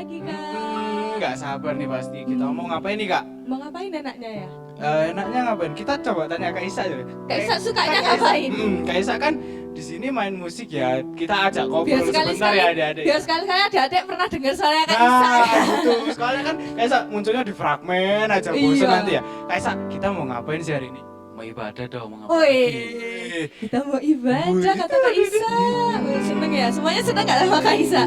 lagi, Kak. Nggak sabar nih pasti. Kita mau ngapain nih, Kak? Mau ngapain enaknya ya? Enaknya ngapain? Kita coba tanya Kak Isa ya. Kak Isa sukanya ngapain? Kak Isa kan di sini main musik ya. Kita ajak ngobrol Biar sebentar ya adik-adik. Biar sekali-sekali adik-adik pernah dengar suara Kak Isa. Betul. Soalnya kan Kak Isa munculnya di fragmen aja bosan nanti ya. Kak Isa, kita mau ngapain sih hari ini? Mau ibadah dong, mau Oh ngapain? kita mau ibadah kata Kak Isa. Seneng ya, semuanya seneng gak sama Kak Isa?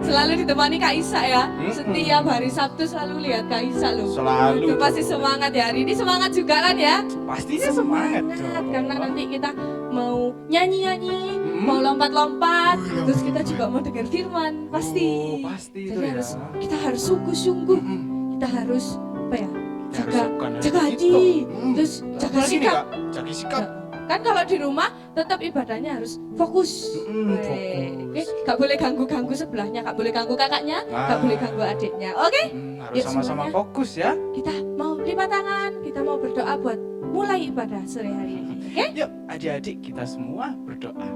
Selalu ditemani Kak Isa ya. Setiap hari Sabtu selalu lihat Kak Isa loh. Selalu. Itu pasti semangat ya, hari ini semangat juga kan ya? Pastinya semangat dong. Karena nanti kita mau nyanyi-nyanyi, mau lompat-lompat, terus kita juga mau dengar firman, pasti. Oh, pasti Jadi itu ya. kita harus sungguh-sungguh, kita harus apa ya? Jaga hati, terus jaga Apalagi nih, sikap. Kak? Jaga sikap. Kan kalau di rumah tetap ibadahnya harus fokus. Fokus. Gak boleh ganggu-ganggu sebelahnya, gak boleh ganggu kakaknya, gak boleh ganggu adiknya. Oke? Harus Yuk, sama-sama semuanya. fokus ya. Kita mau lipat tangan, kita mau berdoa buat mulai ibadah sore hari ini. Oke? Yuk adik-adik kita semua berdoa.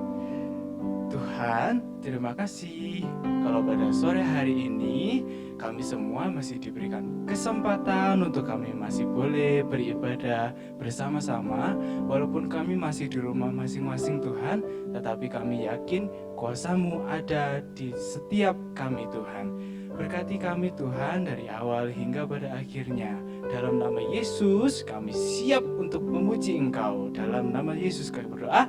Tuhan, terima kasih kalau pada sore hari ini kami semua masih diberikan kesempatan untuk kami masih boleh beribadah bersama-sama. Walaupun kami masih di rumah masing-masing Tuhan, tetapi kami yakin kuasa-Mu ada di setiap kami Tuhan. Berkati kami Tuhan dari awal hingga pada akhirnya. Dalam nama Yesus kami siap untuk memuji Engkau. Dalam nama Yesus kami berdoa.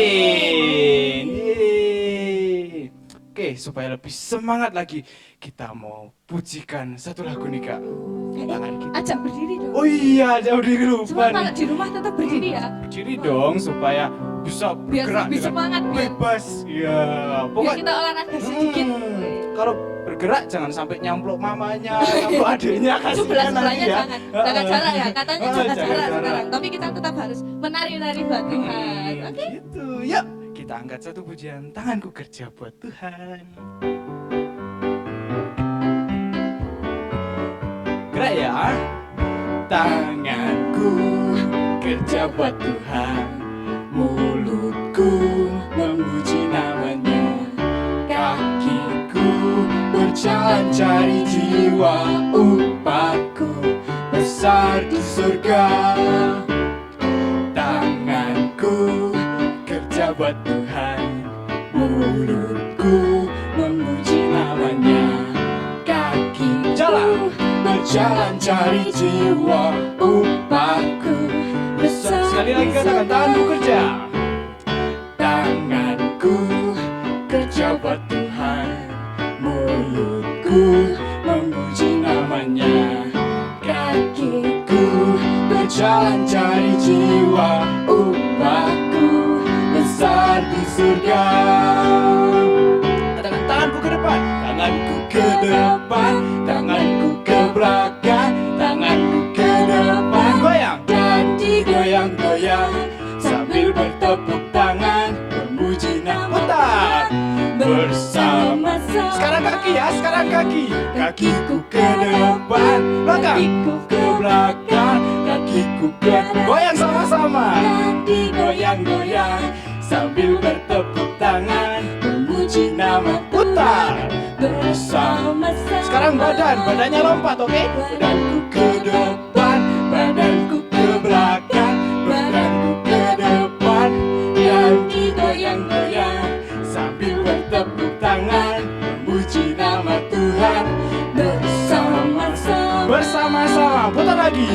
Amin. Yeay. Oke, supaya lebih semangat lagi, kita mau pujikan satu lagu nih Kak. Tangan kita. Ajak berdiri dong. Oh iya, jauh diri lupa Semua kalau nih. di rumah tetap berdiri ya. Berdiri dong supaya bisa Biar bergerak lebih dengan semangat biar, bebas. Ya, biar pokoknya kita olahraga sedikit. kalau bergerak jangan sampai nyamplok mamanya, nyamplok adiknya kasihan Sebelah-sebelahnya nanti ya. jangan jaga jarak ya, katanya jaga Jaga jarak jarak. sekarang. Tapi kita tetap harus menari-nari buat Tuhan. Oke? Gitu. Yuk, kita angkat satu pujian tanganku kerja buat Tuhan. Gerak ya. Tanganku kerja buat Tuhan, mulutku memuji namanya, kakiku berjalan cari jiwa, upahku besar di surga. Tanganku kerja buat Tuhan, mulutku memuji namanya, kaki jalan berjalan cari jiwa, upahku besar. Sekali lagi katakan tanganku kerja. Tanganku kerja buat Tuhan, mulutku memuji namanya, kakiku berjalan cari jiwa, upahku besar di surga. Katakan tanganku ke depan, tanganku ke depan, tanganku ke belakang, tanganku ke depan, goyang dan digoyang-goyang sambil bertepuk tangan memuji nama bersama-sama. Sekarang kaki ya, sekarang kaki. Kakiku ke depan, belakang ke belakang, kakiku ke goyang sama-sama. Digoyang-goyang sambil bertepuk tangan memuji nama putar bersama-sama. Sekarang badannya lompat, oke? Badanku ke depan, badanku ke belakang, badanku ke depan dan digoyang-goyang sambil bertepuk tangan memuji nama Tuhan bersama-sama. Bersama-sama, putar lagi.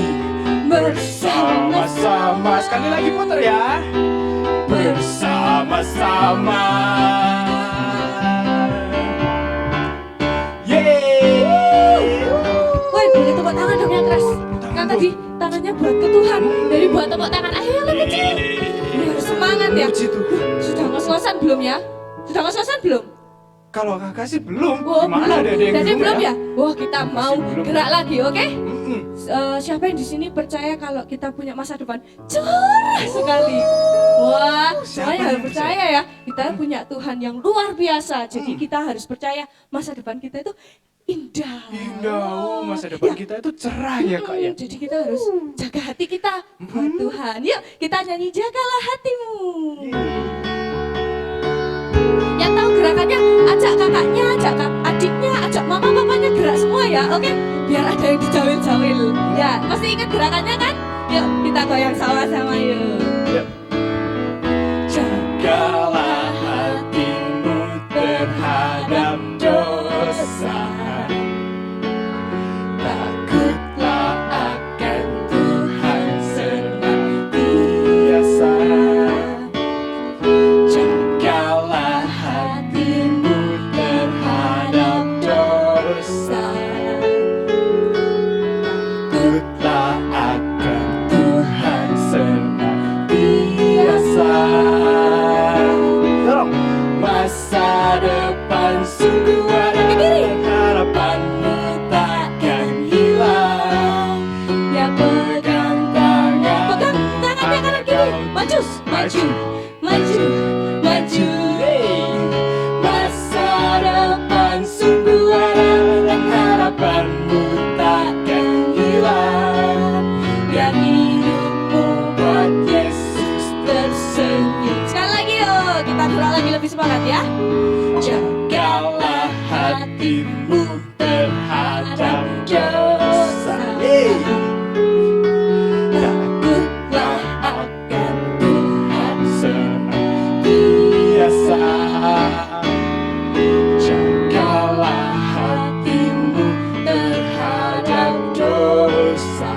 Bersama-sama, sekali lagi putar ya. Bersama-sama. Yeay. Woi, boleh tepuk tangan dong yang keras. Kan tadi tangannya buat ke Tuhan, dari buat tepuk tangan. Ayo yang lebih kecil. Ini harus semangat ya. Puji Tuhan. Sudah ngos-ngosan belum ya? Sudah ngos-ngosan belum? Kalau kakak sih belum. Oh, Gimana ada yang Jadi belum ya? ya? Wah, kita mau belum. gerak lagi, oke? Mm-mm. Siapa yang di sini percaya kalau kita punya masa depan cerah sekali? Wah, Siapa semuanya harus yang percaya ya. Kita punya Tuhan yang luar biasa. Jadi kita harus percaya masa depan kita itu indah. Indah, masa depan kita itu cerah ya kak ya. Jadi kita harus jaga hati kita buat Tuhan. Yuk, kita nyanyi jagalah hatimu. Yang tahu gerakannya, ajak kakaknya, ajak adiknya, ajak mama papanya gerak semua ya, oke? Biar ada yang dijawil-jawil. Ya, masih ingat gerakannya kan? Yuk kita goyang sama-sama yuk. Yuk. Jagalah hatimu terhadap dosa, takutlah akan Tuhan senantiasa. Jagalah hatimu terhadap dosa, takutlah akan Tuhan senantiasa. Dorong. Masa depan sungguh ada, harapanmu takkan hilang. Ya pegang tangan kanan kiri, maju, maju, maju, maju. Hey. Masa depan sungguh ada dan harapanmu takkan hilang. Dan hidupmu buat Yesus tersenyum. Sekali lagi yuk, kita gerak lagi lebih semangat ya. Jagalah hatimu terhadap dosa. Hey. Takutlah akan Tuhan senantiasa. Jagalah hatimu terhadap dosa,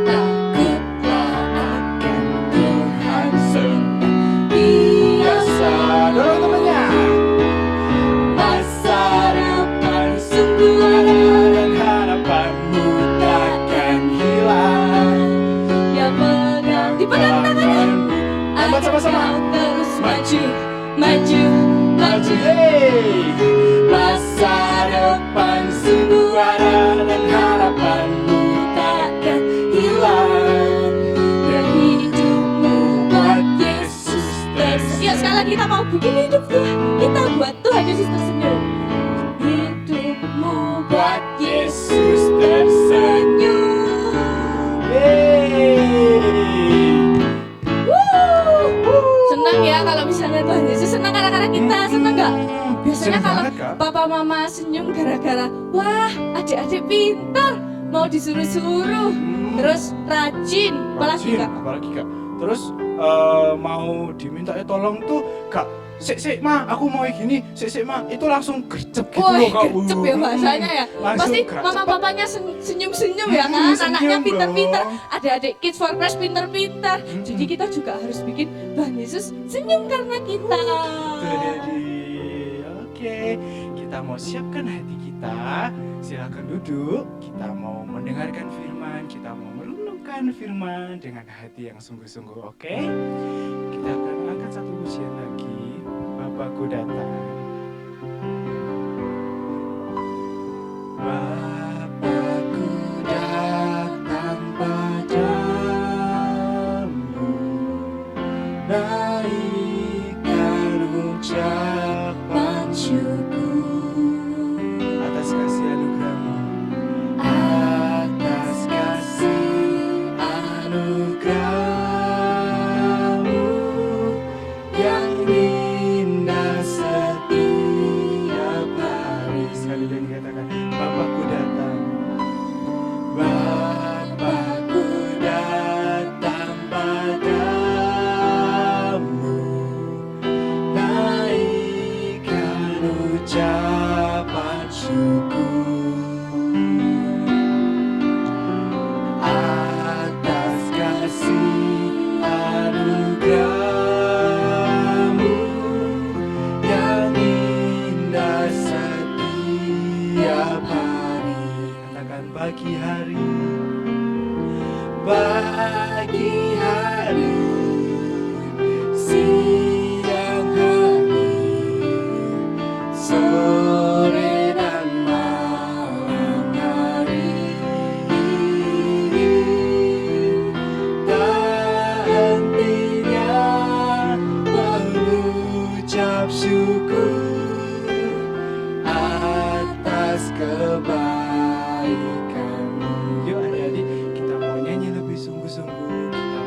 takutlah akan Tuhan senantiasa. Dorong temannya. Masa depan sungguh ada dan harapanmu takkan hilang. Ya pegang, dipegang tangannya. Lambat sama-sama. Ayo terus maju, maju, Maju, maju. hey. Masa depan sungguh ada dan harapanmu takkan hilang. Dan hidupmu buat Yesus tersenyum. Yuk sekali lagi kita mau bikin hidup Tuhan. Kita buat Tuhan Yesus tersenyum. Hidupmu Buat Yesus tersenyum. Hey. Senang ya kalau misalnya Tuhan Yesus senang anak-anak kita, senang nggak? Biasanya Senang kalau banget, Kak. papa mama senyum gara-gara wah adik-adik pintar, mau disuruh-suruh, terus rajin, apalagi Rajin, Kak? apalagi Kak. Terus mau diminta tolong tuh Kak, sik ma, aku mau gini, sik ma, itu langsung gercep gitu Wah, loh Kak. gercep ya bahasanya ya. Langsung Pasti gerak mama cepet. papanya senyum-senyum ya kan, Senyum anaknya dong. pintar-pintar, adik-adik Kids for Christ pintar-pintar. Jadi kita juga harus bikin Tuhan Yesus senyum karena kita. Jadi, oke, kita mau siapkan hati kita. Silakan duduk. Kita mau mendengarkan firman, kita mau merenungkan firman dengan hati yang sungguh-sungguh. Oke, kita akan angkat satu pujian lagi. Bapakku datang. Bapakku datang padamu, naikkan ucapan syukur atas kasih anugerahmu, atas kasih anugerahmu yang indah setiap hari. Sekali lagi katakan, Bapakku datang. Bapakku datang padamu, naikkan ucapan syukur atas kasih anugerahmu yang indah setiap hari. Katakan pagi hari, siang hari, sore dan malam hari. Tak hentinya mengucap syukur atas kebaikanmu. Yuk adik-adik, kita mau nyanyi lebih sungguh-sungguh. Kita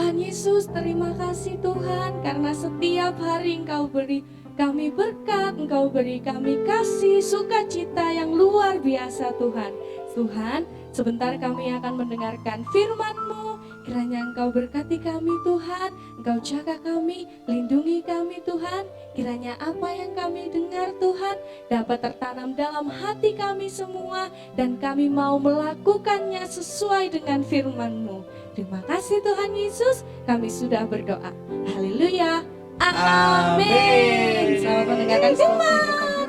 Tuhan Yesus, terima kasih Tuhan, karena setiap hari Engkau beri kami berkat, Engkau beri kami kasih, sukacita yang luar biasa Tuhan. Tuhan, sebentar kami akan mendengarkan firman-Mu. Kiranya Engkau berkati kami Tuhan, Engkau jaga kami, lindungi kami Tuhan. Kiranya apa yang kami dengar Tuhan dapat tertanam dalam hati kami semua, dan kami mau melakukannya sesuai dengan firman-Mu. Terima kasih Tuhan Yesus, kami sudah berdoa. Haleluya. Amin. Selamat mendengarkan firman.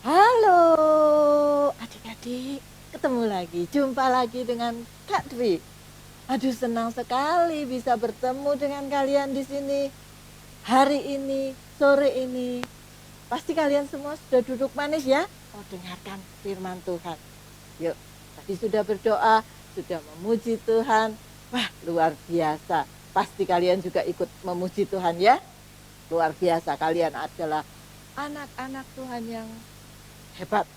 Halo adik-adik, ketemu lagi, jumpa lagi dengan Kak Dwi. Aduh, senang sekali bisa bertemu dengan kalian di sini hari ini, sore ini. Pasti kalian semua sudah duduk manis ya, mau dengarkan firman Tuhan. Yuk, tadi sudah berdoa, sudah memuji Tuhan. Wah, luar biasa. Pasti kalian juga ikut memuji Tuhan ya. Luar biasa, kalian adalah anak-anak Tuhan yang hebat,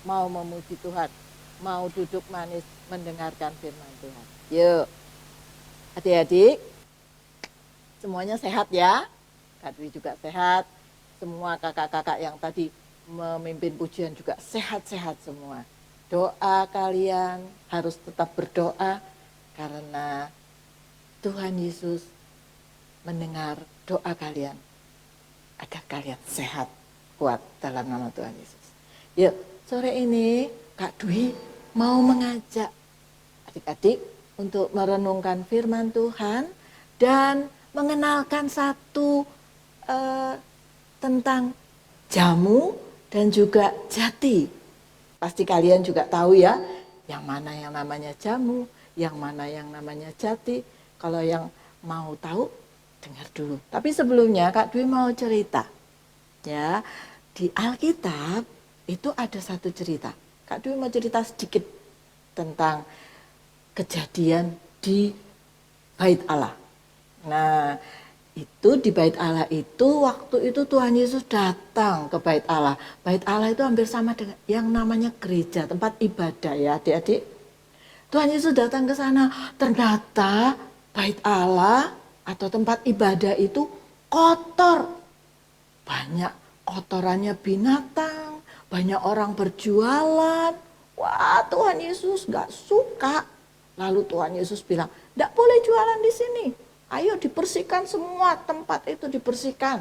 mau memuji Tuhan, mau duduk manis mendengarkan firman Tuhan. Yuk, adik-adik, semuanya sehat ya. Kak Dwi juga sehat, semua kakak-kakak yang tadi memimpin pujian juga sehat-sehat semua. Doa kalian harus tetap berdoa, karena Tuhan Yesus mendengar doa kalian agar kalian sehat, kuat dalam nama Tuhan Yesus. Yuk, sore ini Kak Dwi mau mengajak adik-adik untuk merenungkan firman Tuhan dan mengenalkan satu tentang jamu dan juga jati. Pasti kalian juga tahu ya, yang mana yang namanya jamu, yang mana yang namanya jati. Kalau yang mau tahu, dengar dulu. Tapi sebelumnya Kak Dwi mau cerita. Ya, di Alkitab itu ada satu cerita. Kak Dwi mau cerita sedikit tentang kejadian di Bait Allah. Nah, itu di Bait Allah itu waktu itu Tuhan Yesus datang ke Bait Allah. Bait Allah itu hampir sama dengan yang namanya gereja, tempat ibadah ya adik-adik. Tuhan Yesus datang ke sana, ternyata Bait Allah atau tempat ibadah itu kotor. Banyak kotorannya binatang, banyak orang berjualan. Wah, Tuhan Yesus gak suka. Lalu Tuhan Yesus bilang, gak boleh jualan di sini. Ayo dibersihkan semua, tempat itu dibersihkan.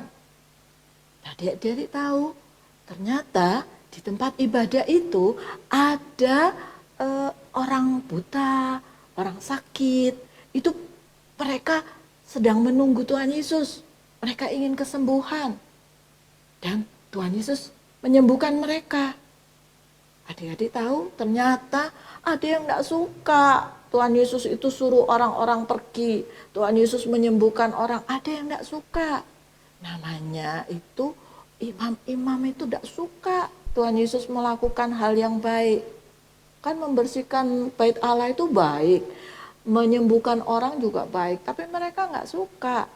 Nah, adik-adik tahu, ternyata di tempat ibadah itu ada orang buta, orang sakit. Itu mereka sedang menunggu Tuhan Yesus. Mereka ingin kesembuhan. Dan Tuhan Yesus menyembuhkan mereka. Adik-adik tahu, ternyata ada yang gak suka. Tuhan Yesus itu suruh orang-orang pergi. Tuhan Yesus menyembuhkan orang, ada yang gak suka. Namanya itu imam-imam itu gak suka Tuhan Yesus melakukan hal yang baik. Kan membersihkan Bait Allah itu baik, menyembuhkan orang juga baik, tapi mereka gak suka.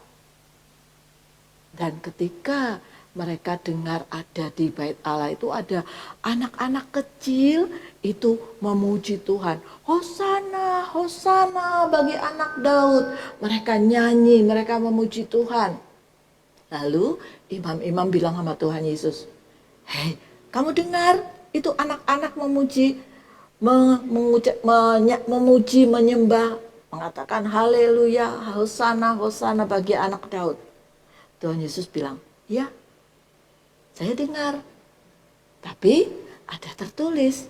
Dan ketika mereka dengar ada di Bait Allah itu ada anak-anak kecil itu memuji Tuhan. Hosana, Hosana bagi anak Daud. Mereka nyanyi, mereka memuji Tuhan. Lalu imam-imam bilang sama Tuhan Yesus, hei, kamu dengar itu anak-anak memuji, memuji, menyembah, mengatakan haleluya, Hosana, Hosana bagi anak Daud. Tuhan Yesus bilang, ya, saya dengar, tapi ada tertulis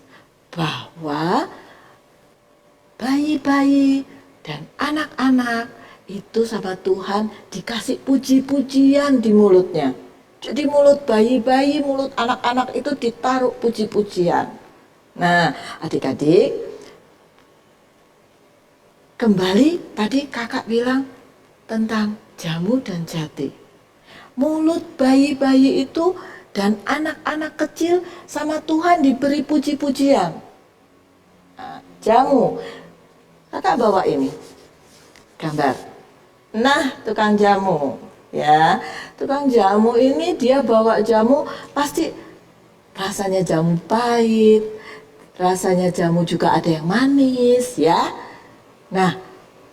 bahwa bayi-bayi dan anak-anak itu sama Tuhan dikasih puji-pujian di mulutnya. Jadi mulut bayi-bayi, mulut anak-anak itu ditaruh puji-pujian. Nah, adik-adik, kembali tadi kakak bilang tentang jamu dan jati. Mulut bayi-bayi itu dan anak-anak kecil sama Tuhan diberi puji-pujian. Nah, jamu, kakak bawa ini gambar. Nah, tukang jamu, ya, tukang jamu ini dia bawa jamu pasti rasanya jamu pahit, rasanya jamu juga ada yang manis ya. Nah,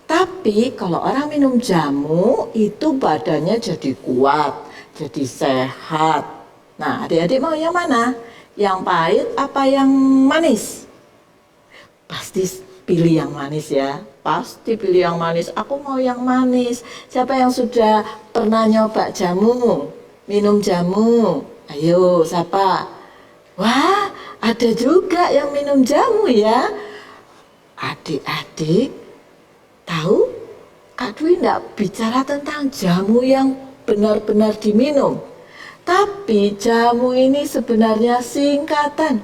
tapi kalau orang minum jamu itu badannya jadi kuat, jadi sehat. Nah, adik-adik mau yang mana? Yang pahit apa yang manis? Pasti pilih yang manis ya. Pasti pilih yang manis. Aku mau yang manis. Siapa yang sudah pernah nyoba jamu? Minum jamu? Ayo, siapa? Wah, ada juga yang minum jamu ya. Adik-adik, tahu? Kak Dwi tidak bicara tentang jamu yang benar-benar diminum. Tapi jamu ini sebenarnya singkatan.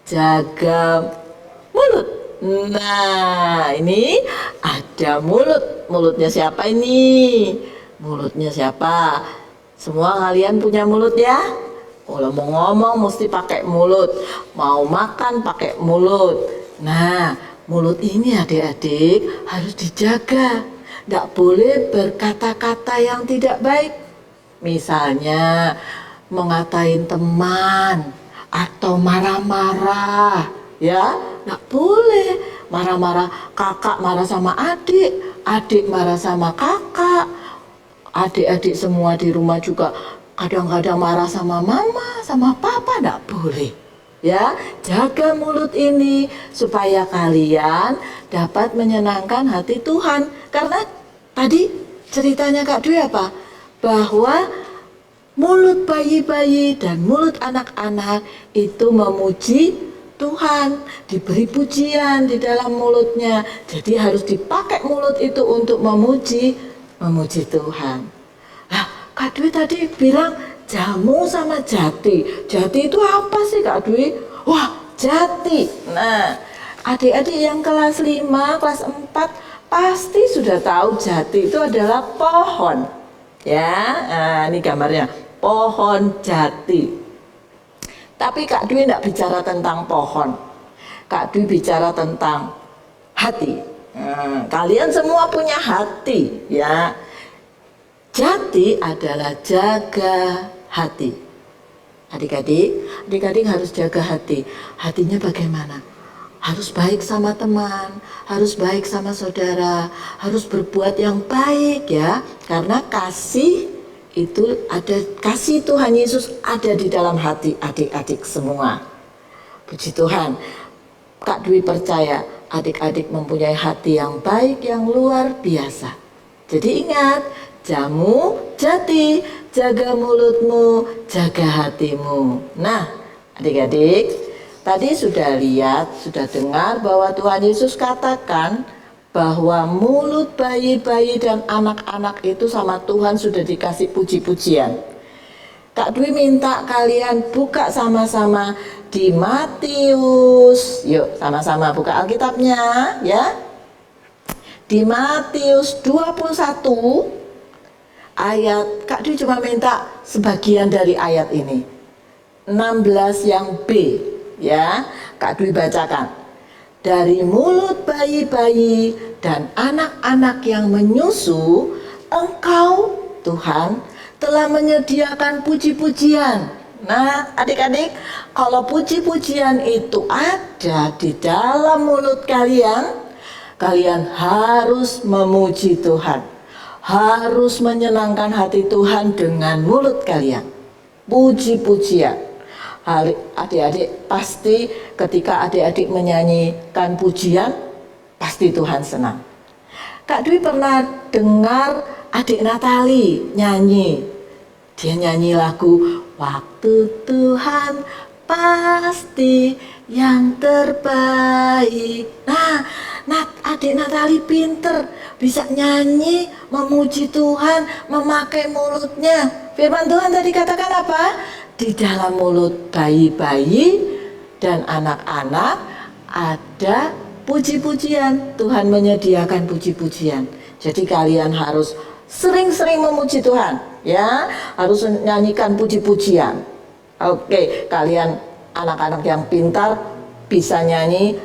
Jaga mulut. Nah, ini ada mulut. Mulutnya siapa ini? Mulutnya siapa? Semua kalian punya mulut ya? Kalau mau ngomong mesti pakai mulut. Mau makan pakai mulut. Nah, mulut ini adik-adik harus dijaga. Tidak boleh berkata-kata yang tidak baik. Misalnya mengatain teman atau marah-marah, ya, nggak boleh marah-marah. Kakak marah sama adik, adik marah sama kakak, adik-adik semua di rumah juga kadang-kadang marah sama mama, sama papa, nggak boleh. Ya, jaga mulut ini supaya kalian dapat menyenangkan hati Tuhan. Karena tadi ceritanya Kak Dwi apa? Bahwa mulut bayi-bayi dan mulut anak-anak itu memuji Tuhan, diberi pujian di dalam mulutnya. Jadi harus dipakai mulut itu untuk memuji Tuhan. Nah, Kak Dwi tadi bilang jamu sama jati. Jati itu apa sih Kak Dwi? Wah, jati. Nah, adik-adik yang kelas 5, kelas 4 pasti sudah tahu jati itu adalah pohon. Ya, nah, ini gambarnya pohon jati. Tapi Kak Dwi tidak bicara tentang pohon. Kak Dwi bicara tentang hati. Kalian semua punya hati, ya. Jati adalah jaga hati. Adik-adik harus jaga hati. Hatinya bagaimana? Harus baik sama teman, harus baik sama saudara, harus berbuat yang baik ya. Karena kasih itu ada, kasih Tuhan Yesus ada di dalam hati adik-adik semua. Puji Tuhan. Kak Dwi percaya adik-adik mempunyai hati yang baik, yang luar biasa. Jadi ingat, jamu jati, jaga mulutmu, jaga hatimu. Nah, adik-adik, tadi sudah lihat, sudah dengar bahwa Tuhan Yesus katakan bahwa mulut bayi-bayi dan anak-anak itu sama Tuhan sudah dikasih puji-pujian. Kak Dwi minta kalian buka sama-sama di Matius. Yuk, sama-sama buka Alkitabnya ya. Di Matius 21 ayat, Kak Dwi cuma minta sebagian dari ayat ini. 16 yang B ya, Kak Dwi bacakan. Dari mulut bayi-bayi dan anak-anak yang menyusu, Engkau Tuhan telah menyediakan puji-pujian. Nah, adik-adik, kalau puji-pujian itu ada di dalam mulut kalian, kalian harus memuji Tuhan, harus menyenangkan hati Tuhan dengan mulut kalian. Puji-pujian. Adik-adik pasti ketika adik-adik menyanyikan pujian, pasti Tuhan senang. Kak Dwi pernah dengar adik Natali nyanyi. Dia nyanyi lagu Waktu Tuhan Pasti yang terbaik. Nah, adik Natali pinter, bisa nyanyi, memuji Tuhan, memakai mulutnya. Firman Tuhan tadi katakan apa? Di dalam mulut bayi-bayi dan anak-anak ada puji-pujian. Tuhan menyediakan puji-pujian. Jadi kalian harus sering-sering memuji Tuhan, ya. Harus menyanyikan puji-pujian. Oke, kalian anak-anak yang pintar bisa nyanyi,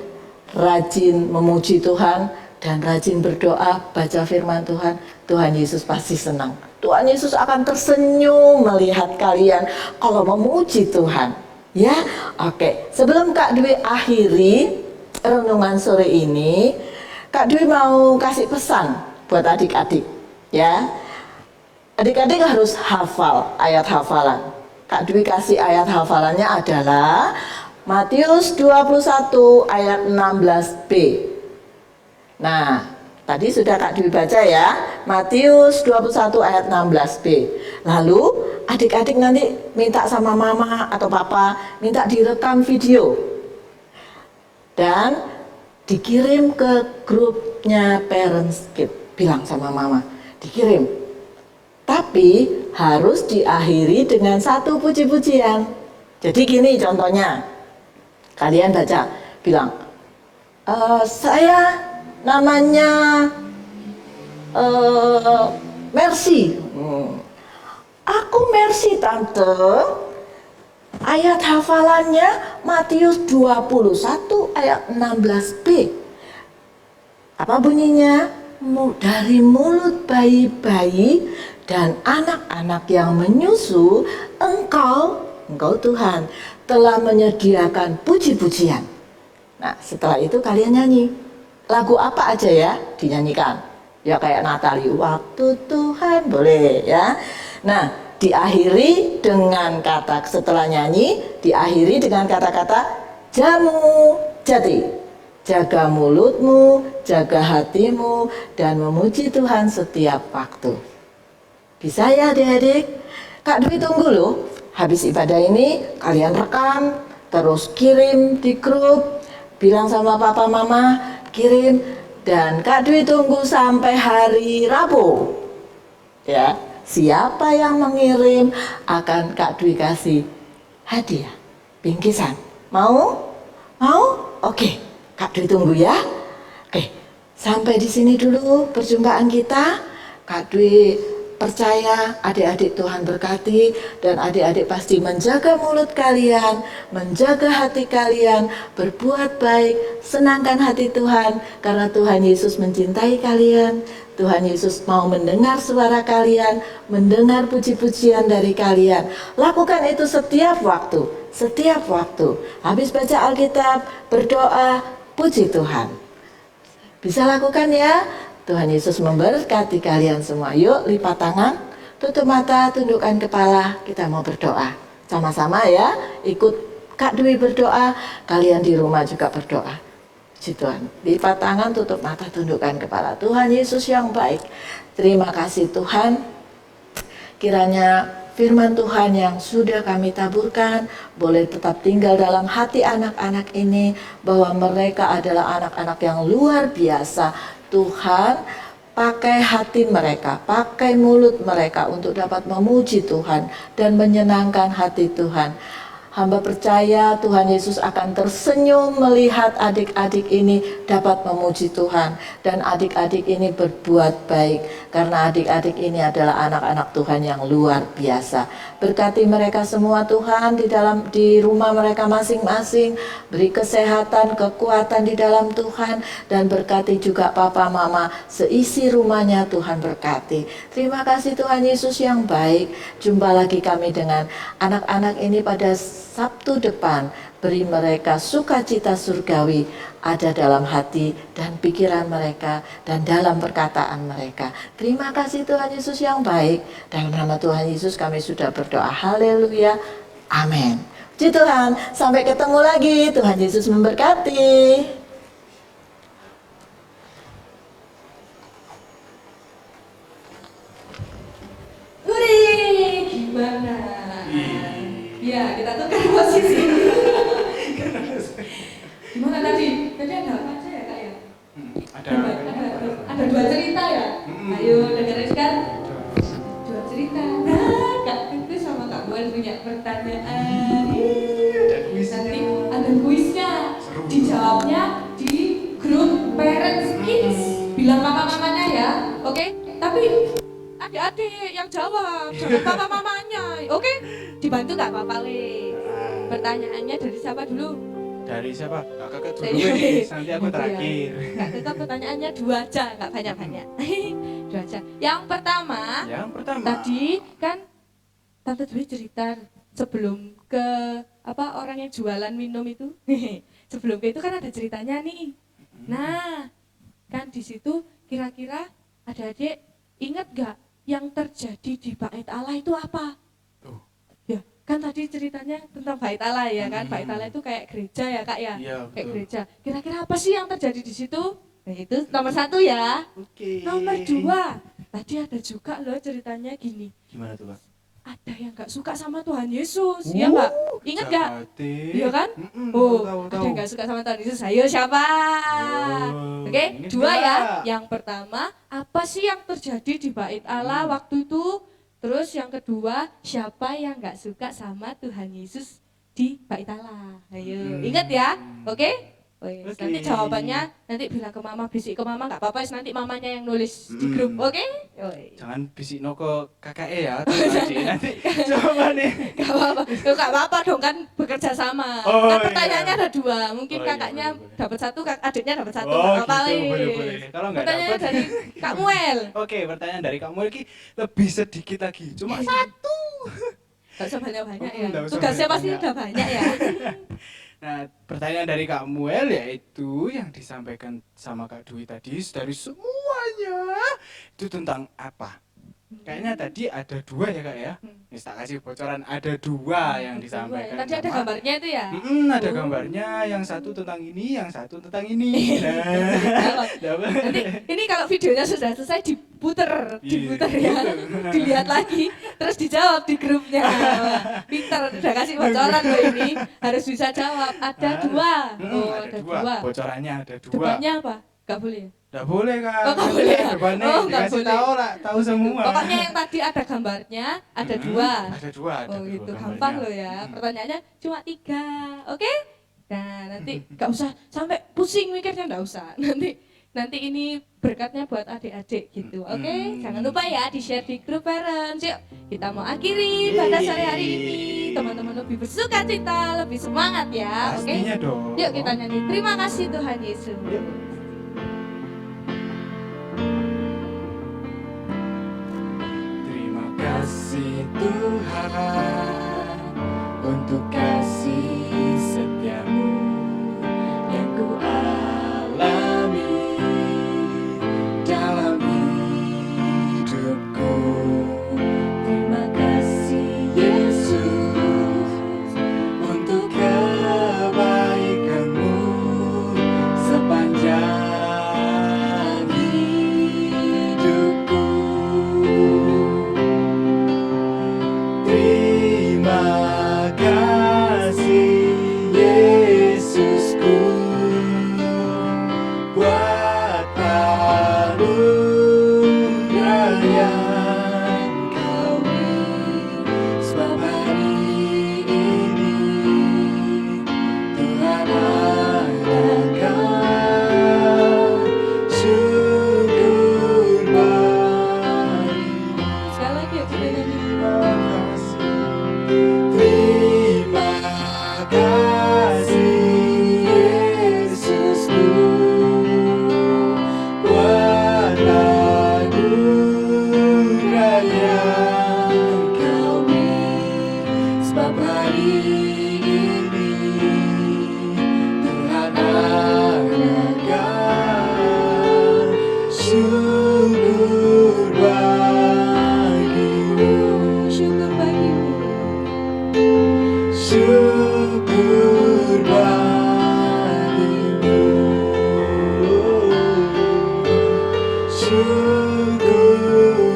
rajin memuji Tuhan dan rajin berdoa, baca firman Tuhan. Tuhan Yesus pasti senang. Tuhan Yesus akan tersenyum melihat kalian kalau memuji Tuhan. Ya, oke. Sebelum Kak Dwi akhiri renungan sore ini, Kak Dwi mau kasih pesan buat adik-adik, ya. Adik-adik harus hafal ayat hafalan. Kak Dwi kasih ayat hafalannya adalah Matius 21 ayat 16b. Nah, tadi sudah Kak Dwi baca ya, Matius 21 ayat 16b. Lalu adik-adik nanti minta sama mama atau papa, minta direkam video dan dikirim ke grupnya Parents Kit. Bilang sama mama, dikirim. Tapi harus diakhiri dengan satu puji-pujian. Jadi gini contohnya, kalian baca, bilang, saya namanya Mercy. Aku Mercy tante. Ayat hafalannya Matius 21 ayat 16b. Apa bunyinya? Dari mulut bayi-bayi dan anak-anak yang menyusu, engkau Tuhan telah menyediakan puji-pujian. Nah, setelah itu kalian nyanyi. Lagu apa aja ya dinyanyikan? Ya kayak Natali, waktu Tuhan, boleh ya. Nah, diakhiri dengan kata, setelah nyanyi, diakhiri dengan kata-kata jamu jati. Jaga mulutmu, jaga hatimu, dan memuji Tuhan setiap waktu. Bisa ya adik-adik? Kak Dwi tunggu loh. Habis ibadah ini kalian rekam, terus kirim di grup, bilang sama papa mama, kirim, dan Kak Dwi tunggu sampai hari Rabu. Ya, siapa yang mengirim akan Kak Dwi kasih hadiah, bingkisan. Mau? Mau? Oke, Kak Dwi tunggu ya. Oke, sampai di sini dulu perjumpaan kita. Kak Dwi percaya adik-adik Tuhan berkati, dan adik-adik pasti menjaga mulut kalian, menjaga hati kalian, berbuat baik, senangkan hati Tuhan, karena Tuhan Yesus mencintai kalian. Tuhan Yesus mau mendengar suara kalian, mendengar puji-pujian dari kalian. Lakukan itu setiap waktu, setiap waktu. Habis baca Alkitab, berdoa, puji Tuhan. Bisa lakukan ya. Tuhan Yesus memberkati kalian semua. Yuk lipat tangan, tutup mata, tundukkan kepala. Kita mau berdoa sama-sama ya. Ikut Kak Dwi berdoa, kalian di rumah juga berdoa. Puji Tuhan. Lipat tangan, tutup mata, tundukkan kepala. Tuhan Yesus yang baik, terima kasih Tuhan. Kiranya firman Tuhan yang sudah kami taburkan boleh tetap tinggal dalam hati anak-anak ini, bahwa mereka adalah anak-anak yang luar biasa. Tuhan, pakai hati mereka, pakai mulut mereka untuk dapat memuji Tuhan dan menyenangkan hati Tuhan. Hamba percaya Tuhan Yesus akan tersenyum melihat adik-adik ini dapat memuji Tuhan, dan adik-adik ini berbuat baik, karena adik-adik ini adalah anak-anak Tuhan yang luar biasa. Berkati mereka semua Tuhan di rumah mereka masing-masing, beri kesehatan, kekuatan di dalam Tuhan, dan berkati juga papa mama seisi rumahnya. Tuhan berkati. Terima kasih Tuhan Yesus yang baik. Jumpa lagi kami dengan anak-anak ini pada Sabtu depan. Beri mereka sukacita surgawi ada dalam hati dan pikiran mereka dan dalam perkataan mereka. Terima kasih Tuhan Yesus yang baik. Dalam nama Tuhan Yesus kami sudah berdoa. Haleluya. Amin. Puji Tuhan. Sampai ketemu lagi. Tuhan Yesus memberkati. Hore, gimana? Ya, kita tukar posisi. Gimana tadi? Tadi ada apa aja ya Kak ya? Ada dua cerita ya? Ayo dengerin kan? Dua cerita. Nah, Kak itu sama Kak Buan punya pertanyaan. Nanti ada kuisnya. Dijawabnya di grup Parents Kids. Bilang mama-mamanya ya, oke? Tapi adik-adik yang jawab, jangan papa-mamanya, oke? Dibantu nggak Papa Le? Pertanyaannya dari siapa dulu? Dari siapa? Kakak dulu Dari- nih, nanti aku terakhir. Nggak tetap pertanyaannya dua aja, nggak banyak-banyak. Dua aja. Yang pertama, Yang pertama. tadi kan Tante Dwi cerita sebelum ke apa orang yang jualan minum itu. Sebelum ke itu kan ada ceritanya nih. Nah, kan di situ kira-kira adik-adik ingat gak yang terjadi di Bait Allah itu apa? Tuh. Ya, kan tadi ceritanya tentang Bait Allah ya kan. Bait Allah itu kayak gereja ya Kak ya. Iya, Kayak betul. gereja. Kira-kira apa sih yang terjadi di situ? Nah, itu nomor 1 ya. Oke. Nomor 2, tadi ada juga loh ceritanya gini. Gimana tuh, Kak? Ada yang gak suka sama Tuhan Yesus, ya Mbak? Ingat gak? Iya kan? Oh, ada yang gak suka sama Tuhan Yesus. Ayo siapa? Oke, Ingat 2 ya. nggak? Yang pertama, apa sih yang terjadi di Bait Allah waktu itu? Terus yang kedua, siapa yang gak suka sama Tuhan Yesus di Bait Allah? Ayo, ingat ya. Oke? Wes, Oke. nanti jawabannya nanti bilang ke mama, bisik ke mama nggak apa-apa, nanti mamanya yang nulis di grup, oke? Wes. Jangan bisik ke kakaknya ya, atau adik nanti coba nih. Gak apa-apa, tuh gak apa-apa dong kan bekerja sama. Oh, Kan pertanyaannya iya. ada 2, mungkin Oh, iya, kakaknya boleh. dapat 1, adiknya dapat 1. Oh, Gak apa-apa. gitu, wis. boleh. Kalau nggak Pertanyaannya dapat- dari Kak Muel. Oke, pertanyaan dari kamu lagi lebih sedikit lagi, cuma 1. Gak usah banyak-banyak ya. Nggak usah Tugasnya pasti banyak-banyak. udah banyak ya. Nah, pertanyaan dari Kak Muel yaitu yang disampaikan sama Kak Dwi tadi dari semuanya itu tentang apa? Kayaknya tadi ada 2 ya Kak ya. Nih, tak kasih bocoran ada 2 yang disampaikan. Tadi ada sama- gambarnya itu ya. Ada Oh. gambarnya, yang satu tentang ini, yang satu tentang ini. Nah, dapat. Nanti ini kalau videonya sudah selesai diputer ya, gitu. dilihat lagi, terus dijawab di grupnya. Wah, pintar, udah kasih bocoran loh ini, harus bisa jawab. Ada 2. Oh, ada 2. Bocorannya ada 2. Depannya apa? Gak boleh. Nggak boleh Kak. Oh, nggak boleh ya? Depannya Oh, nggak dikasih boleh. tahu lah, tahu semua. Pokoknya yang tadi ada gambarnya, ada 2. Ada 2. Oh gitu, gampang loh ya. Pertanyaannya cuma 3, oke? Nah nanti gak usah sampai pusing mikirnya, gak usah. Nanti ini berkatnya buat adik-adik gitu, oke? Jangan lupa ya di share di grup parents. Yuk kita mau akhiri pada sore hari ini. Teman-teman lebih bersuka cita, lebih semangat ya, oke? Pastinya dong. Yuk kita nyanyi. Terima kasih Tuhan Yesus. Yuk. Terima kasih Tuhan untuk kasih setiamu yang ku alami dalam hidupku. Terima kasih Yesus untuk kebaikanmu sepanjang hidupku. Terima kasih Yesusku buat anugerah yang Kau beri, sebab hari ini Tuhan adakan syukur bagimu. Sekali lagi yuk kita nyanyi. Terima kasih Yesusku buat anugerah yang Kau beri, sebab hari ini Tuhan adakan syukur bagimu. Syukur bagimu. Syukur bagimu. Syukur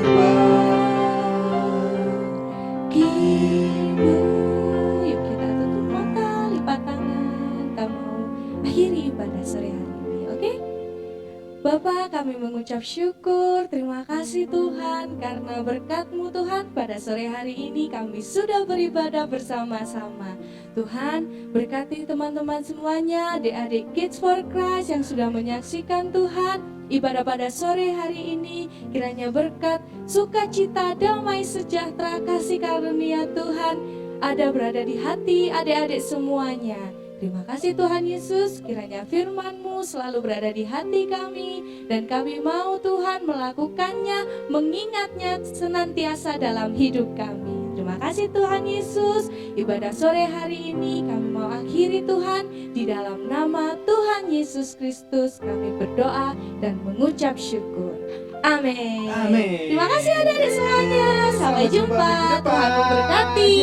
bagimu. Yuk kita tutup mata, lipat tangan. Kamu akhiri pada sore hari ini, oke? Bapa, kami mengucap syukur, terima kasih Tuhan, karena berkat-Mu Tuhan, pada sore hari ini kami sudah beribadah bersama-sama. Tuhan, berkati teman-teman semuanya, adik-adik Kids for Christ yang sudah menyaksikan Tuhan, ibadah pada sore hari ini, kiranya berkat, sukacita, damai, sejahtera, kasih karunia Tuhan, ada berada di hati adik-adik semuanya. Terima kasih Tuhan Yesus, kiranya firman-Mu selalu berada di hati kami, dan kami mau Tuhan melakukannya, mengingatnya senantiasa dalam hidup kami. Terima kasih Tuhan Yesus. Ibadah sore hari ini kami mau akhiri Tuhan. Di dalam nama Tuhan Yesus Kristus kami berdoa dan mengucap syukur. Amin. Amin. Terima kasih adik-adik semuanya. Sampai jumpa. minggu depan. Tuhan memberkati.